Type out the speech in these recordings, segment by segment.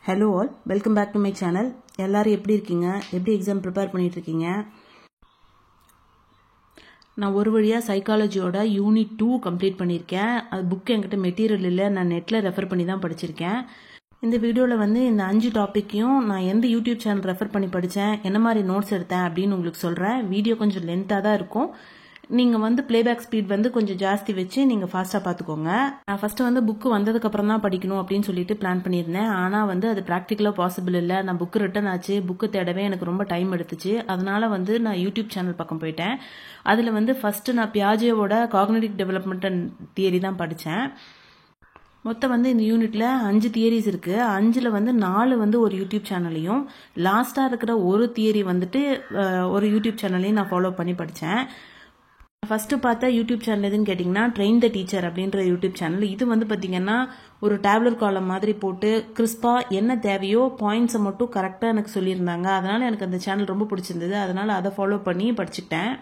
Hello all, welcome back to my channel. எல்லாரும் எப்படி இருக்கீங்க? எப்படி எக்ஸாம் ப்ரிப்பேர் பண்ணிட்டு இருக்கீங்க? நான் ஒரு வழியா சைக்காலஜியோட யூனிட் 2 கம்ப்ளீட் பண்ணியிருக்கேன். அது புக் என்கிட்ட மெட்டீரியல் இல்லை, நான் நெட்டில் ரெஃபர் பண்ணி தான் படிச்சிருக்கேன். இந்த வீடியோவில் வந்து இந்த 5 டாப்பிக்கையும் நான் எந்த யூடியூப் சேனல் ரெஃபர் பண்ணி படித்தேன், என்ன மாதிரி நோட்ஸ் எடுத்தேன் அப்படின்னு உங்களுக்கு சொல்கிறேன். வீடியோ கொஞ்சம் லென்த்தாக தான் இருக்கும். நீங்கள் வந்து பிளேபேக் ஸ்பீட் வந்து கொஞ்சம் ஜாஸ்தி வச்சு நீங்கள் ஃபாஸ்ட்டாக பார்த்துக்கோங்க. நான் ஃபஸ்ட்டு வந்து புக்கு வந்ததுக்கப்புறம் தான் படிக்கணும் அப்படின்னு சொல்லிட்டு பிளான் பண்ணியிருந்தேன். ஆனால் வந்து அது ப்ராக்டிக்கலாக பாசிபிள் இல்லை. நான் புக்கு ரிட்டர்ன் ஆச்சு, புக்கு தேடவே எனக்கு ரொம்ப டைம் எடுத்துச்சு. அதனால வந்து நான் யூடியூப் சேனல் பக்கம் போயிட்டேன். அதில் வந்து ஃபஸ்ட்டு நான் பியாஜேவோட காக்னிட்டிவ் டெவலப்மெண்ட் அண்ட் தியரி தான் படித்தேன். மொத்தம் வந்து இந்த யூனிட்ல 5 தியரிஸ் இருக்கு. 5ல் வந்து 4 வந்து ஒரு யூடியூப் சேனலையும், லாஸ்டா இருக்கிற ஒரு தியரி வந்துட்டு ஒரு யூடியூப் சேனலையும் நான் ஃபாலோ பண்ணி படித்தேன். ஃபர்ஸ்ட் பார்த்த யூடியூப் சேனல் எதுன்னு கேட்டிங்கன்னா ட்ரெயின் த டீச்சர் அப்படின்ற யூடியூப் சேனல். இது வந்து பார்த்தீங்கன்னா ஒரு டேப்லெட் காலம் மாதிரி போட்டு கிறிஸ்பாக என்ன தேவையோ பாயிண்ட்ஸை மட்டும் கரெக்டாக எனக்கு சொல்லியிருந்தாங்க. அதனால எனக்கு அந்த சேனல் ரொம்ப பிடிச்சிருந்தது. அதனால அதை ஃபாலோ பண்ணி படிச்சுட்டேன்.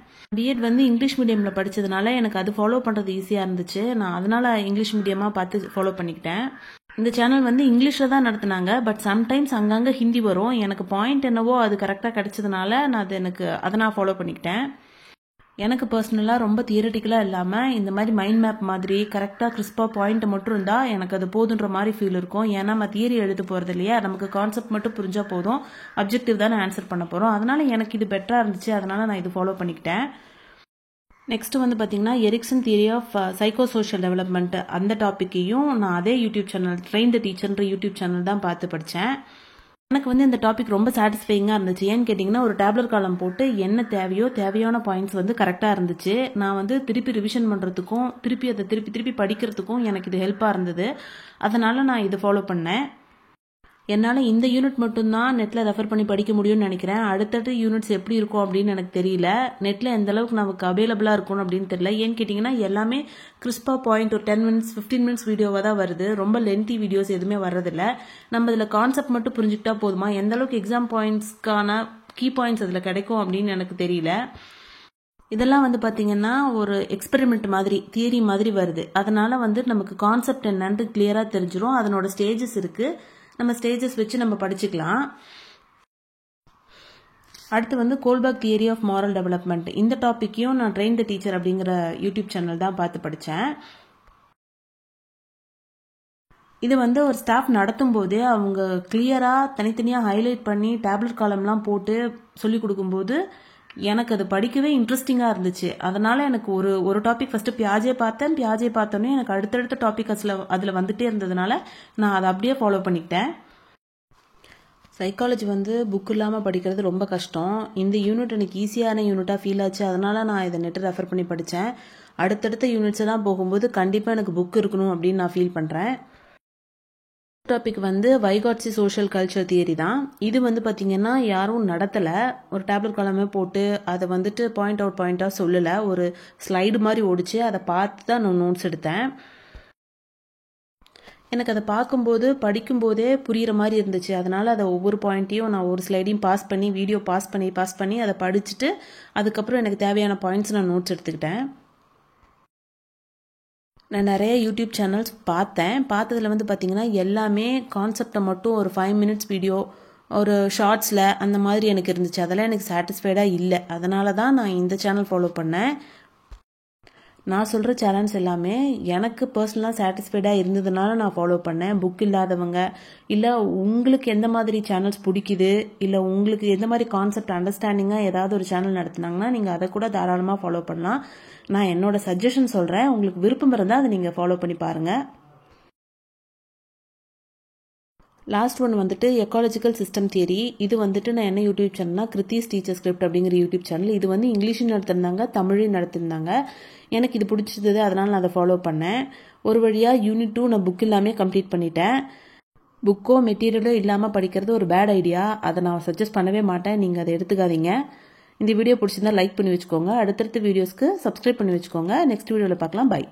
பிஎட் வந்து இங்கிலீஷ் மீடியமில் படித்ததுனால எனக்கு அது ஃபாலோ பண்ணுறது ஈஸியாக இருந்துச்சு. நான் அதனால இங்கிலீஷ் மீடியமாக பார்த்து ஃபாலோ பண்ணிக்கிட்டேன். இந்த சேனல் வந்து இங்கிலீஷில் தான் நடத்துனாங்க. பட் சம்டைம்ஸ் அங்கங்கே ஹிந்தி வரும். எனக்கு பாயிண்ட் என்னவோ அது கரெக்டாக கிடைச்சதுனால அதை நான் ஃபாலோ பண்ணிக்கிட்டேன். எனக்கு பர்சனலாக ரொம்ப தியரட்டிக்கலாக இல்லாமல் இந்த மாதிரி மைண்ட் மேப் மாதிரி கரெக்டாக கிறிஸ்பாக பாயிண்ட் மட்டும் இருந்தால் எனக்கு அது போதுன்ற மாதிரி ஃபீல் இருக்கும். ஏன்னா நம்ம தியரி எழுத போகிறது இல்லையா, நமக்கு கான்செப்ட் மட்டும் புரிஞ்சால் போதும், அப்ஜெக்டிவ் தானே ஆன்சர் பண்ண போகிறோம். அதனால எனக்கு இது பெட்டராக இருந்துச்சு. அதனால நான் இது ஃபாலோ பண்ணிக்கிட்டேன். நெக்ஸ்ட் வந்து பார்த்தீங்கன்னா Erikson theory of psychosocial development, அந்த டாப்பிக்கையும் நான் அதே யூடியூப் சேனல் ட்ரெயின் த டீச்சர்ன்ற யூடியூப் சேனல் தான் பார்த்து படித்தேன். எனக்கு வந்து இந்த டாபிக் ரொம்ப சாட்டிஸ்ஃபைங்காக இருந்துச்சு. ஏன்னு கேட்டிங்கன்னா ஒரு டேப்லெட் காலம் போட்டு என்ன தேவையான பாயிண்ட்ஸ் வந்து கரெக்டாக இருந்துச்சு. நான் வந்து திருப்பி ரிவிஷன் பண்ணுறதுக்கும் அதை திருப்பி படிக்கிறதுக்கும் எனக்கு இது ஹெல்ப்பாக இருந்தது. அதனால் நான் இதை ஃபாலோ பண்ணேன். என்னால் இந்த யூனிட் மட்டும்தான் நெட்டில் ரெஃபர் பண்ணி படிக்க முடியும்னு நினைக்கிறேன். அடுத்தடுத்த யூனிட்ஸ் எப்படி இருக்கும் அப்படின்னு எனக்கு தெரியல. நெட்டில் எந்த அளவுக்கு நமக்கு அவைலபிளாக இருக்கும் அப்படின்னு தெரியல. ஏன்னு கேட்டிங்கன்னா எல்லாமே கிறிஸ்பா பாயிண்ட் ஒரு 10 மினிட்ஸ் 15 மினிட்ஸ் வீடியோவாக தான் வருது. ரொம்ப லென்த்தி வீடியோஸ் எதுவுமே வர்றதில்ல. நம்ம இதில் கான்செப்ட் மட்டும் புரிஞ்சுக்கிட்டா போதுமா, எந்த அளவுக்கு எக்ஸாம் பாயிண்ட்ஸ்க்கான கீ பாயிண்ட்ஸ் அதில் கிடைக்கும் அப்படின்னு எனக்கு தெரியல. இதெல்லாம் வந்து பார்த்தீங்கன்னா ஒரு எக்ஸ்பெரிமெண்ட் மாதிரி தியரி மாதிரி வருது. அதனால வந்து நமக்கு கான்செப்ட் என்னன்னு கிளியராக தெரிஞ்சிடும். அதனோட ஸ்டேஜஸ் இருக்குது. நம்ம ஸ்டேஜஸ் வச்சு நம்ம படிச்சுக்கலாம். அடுத்து வந்து Kohlberg theory of moral development, இந்த டாப்பிக்கையும் நான் ட்ரெயின் த டீச்சர் அப்படிங்கிற யூடியூப் சேனல் தான் பார்த்து படித்தேன். இது வந்து ஒரு ஸ்டாஃப் நடத்தும் போது அவங்க கிளியராக தனித்தனியாக ஹைலைட் பண்ணி டேப்லெட் காலம்லாம் போட்டு சொல்லி கொடுக்கும்போது எனக்கு அது படிக்கவே இன்ட்ரெஸ்டிங்காக இருந்துச்சு. அதனால எனக்கு ஒரு டாபிக் ஃபர்ஸ்ட் பியாஜே பார்த்தோன்னே எனக்கு அடுத்தடுத்த டாபிக் அதில் வந்துட்டே இருந்ததுனால நான் அதை அப்படியே ஃபாலோ பண்ணிக்கிட்டேன். சைக்காலஜி வந்து புக் இல்லாமல் படிக்கிறது ரொம்ப கஷ்டம். இந்த யூனிட் எனக்கு ஈஸியான யூனிட்டாக ஃபீல் ஆச்சு. அதனால நான் இதை நெட்டை ரெஃபர் பண்ணி படித்தேன். அடுத்தடுத்த யூனிட்ஸ் எல்லாம் போகும்போது கண்டிப்பாக எனக்கு புக் இருக்கணும் அப்படின்னு நான் ஃபீல் பண்ணுறேன். டாபிக் வந்து வைகாட்சி சோஷியல் கல்ச்சர் தியரி தான். இது வந்து பார்த்தீங்கன்னா யாரும் நடத்தலை, ஒரு டேப்லெட் காலமே போட்டு அதை வந்துட்டு பாயிண்டாக சொல்லலை, ஒரு ஸ்லைடு மாதிரி ஓடிச்சு. அதை பார்த்து தான் நான் நோட்ஸ் எடுத்தேன். எனக்கு அதை பார்க்கும்போது படிக்கும்போதே புரிகிற மாதிரி இருந்துச்சு. அதனால் அதை ஒவ்வொரு பாயிண்ட்டையும் நான் ஒரு ஸ்லைடையும் பாஸ் பண்ணி வீடியோ பாஸ் பண்ணி அதை படிச்சுட்டு அதுக்கப்புறம் எனக்கு தேவையான பாயிண்ட்ஸ் நான் நோட்ஸ் எடுத்துக்கிட்டேன். நான் நிறைய யூடியூப் சேனல்ஸ் பார்த்ததில் வந்து பார்த்தீங்கன்னா எல்லாமே கான்செப்டை மட்டும் ஒரு 5 மினிட்ஸ் வீடியோ ஒரு ஷார்ட்ஸில் அந்த மாதிரி எனக்கு இருந்துச்சு. அதெல்லாம் எனக்கு சாட்டிஸ்ஃபைடாக இல்லை. அதனால தான் நான் இந்த சேனல் ஃபாலோ பண்ணேன். நான் சொல்கிற சேனல்ஸ் எல்லாமே எனக்கு பர்சனலாக சாட்டிஸ்ஃபைடாக இருந்ததுனால நான் ஃபாலோ பண்ணேன். புக் இல்லாதவங்க, இல்லை உங்களுக்கு எந்த மாதிரி சேனல்ஸ் பிடிக்குது, இல்லை உங்களுக்கு எந்த மாதிரி கான்செப்ட் அண்டர்ஸ்டாண்டிங்காக ஏதாவது ஒரு சேனல் நடத்துனாங்கன்னா நீங்கள் அதை கூட தாராளமாக ஃபாலோ பண்ணலாம். நான் என்னோட சஜஷன் சொல்கிறேன். உங்களுக்கு விருப்பம் இருந்தால் அதை நீங்கள் ஃபாலோ பண்ணி பாருங்கள். லாஸ்ட் ஒன் வந்துட்டு எக்காலஜிக்கல் சிஸ்டம் தியரி. இது வந்துட்டு நான் என்ன யூடியூப் சேனல்னா கிருத்திஸ் டீச்சர் ஸ்கிரிப்ட் அப்படிங்கிற யூடியூப் சேனல். இது வந்து இங்கிலீஷும் நடத்திருந்தாங்க, தமிழையும் நடத்திருந்தாங்க. எனக்கு இது பிடிச்சது, அதனால் நான் அதை ஃபாலோ பண்ணேன். ஒரு வழியாக யூனிட் 2 நான் புக் இல்லாமல் கம்ப்ளீட் பண்ணிட்டேன். புக்கோ மெட்டீரியலோ இல்லாமல் படிக்கிறது ஒரு பேட் ஐடியா. அதை நான் சஜஸ்ட் பண்ணவே மாட்டேன். நீங்கள் அதை எடுத்துக்காதீங்க. இந்த வீடியோ பிடிச்சிருந்தா லைக் பண்ணி வச்சுக்கோங்க. அடுத்தடுத்த வீடியோஸ்க்கு சப்ஸ்கிரைப் பண்ணி வச்சுக்கோங்க. நெக்ஸ்ட் வீடியோவில் பார்க்கலாம். பை.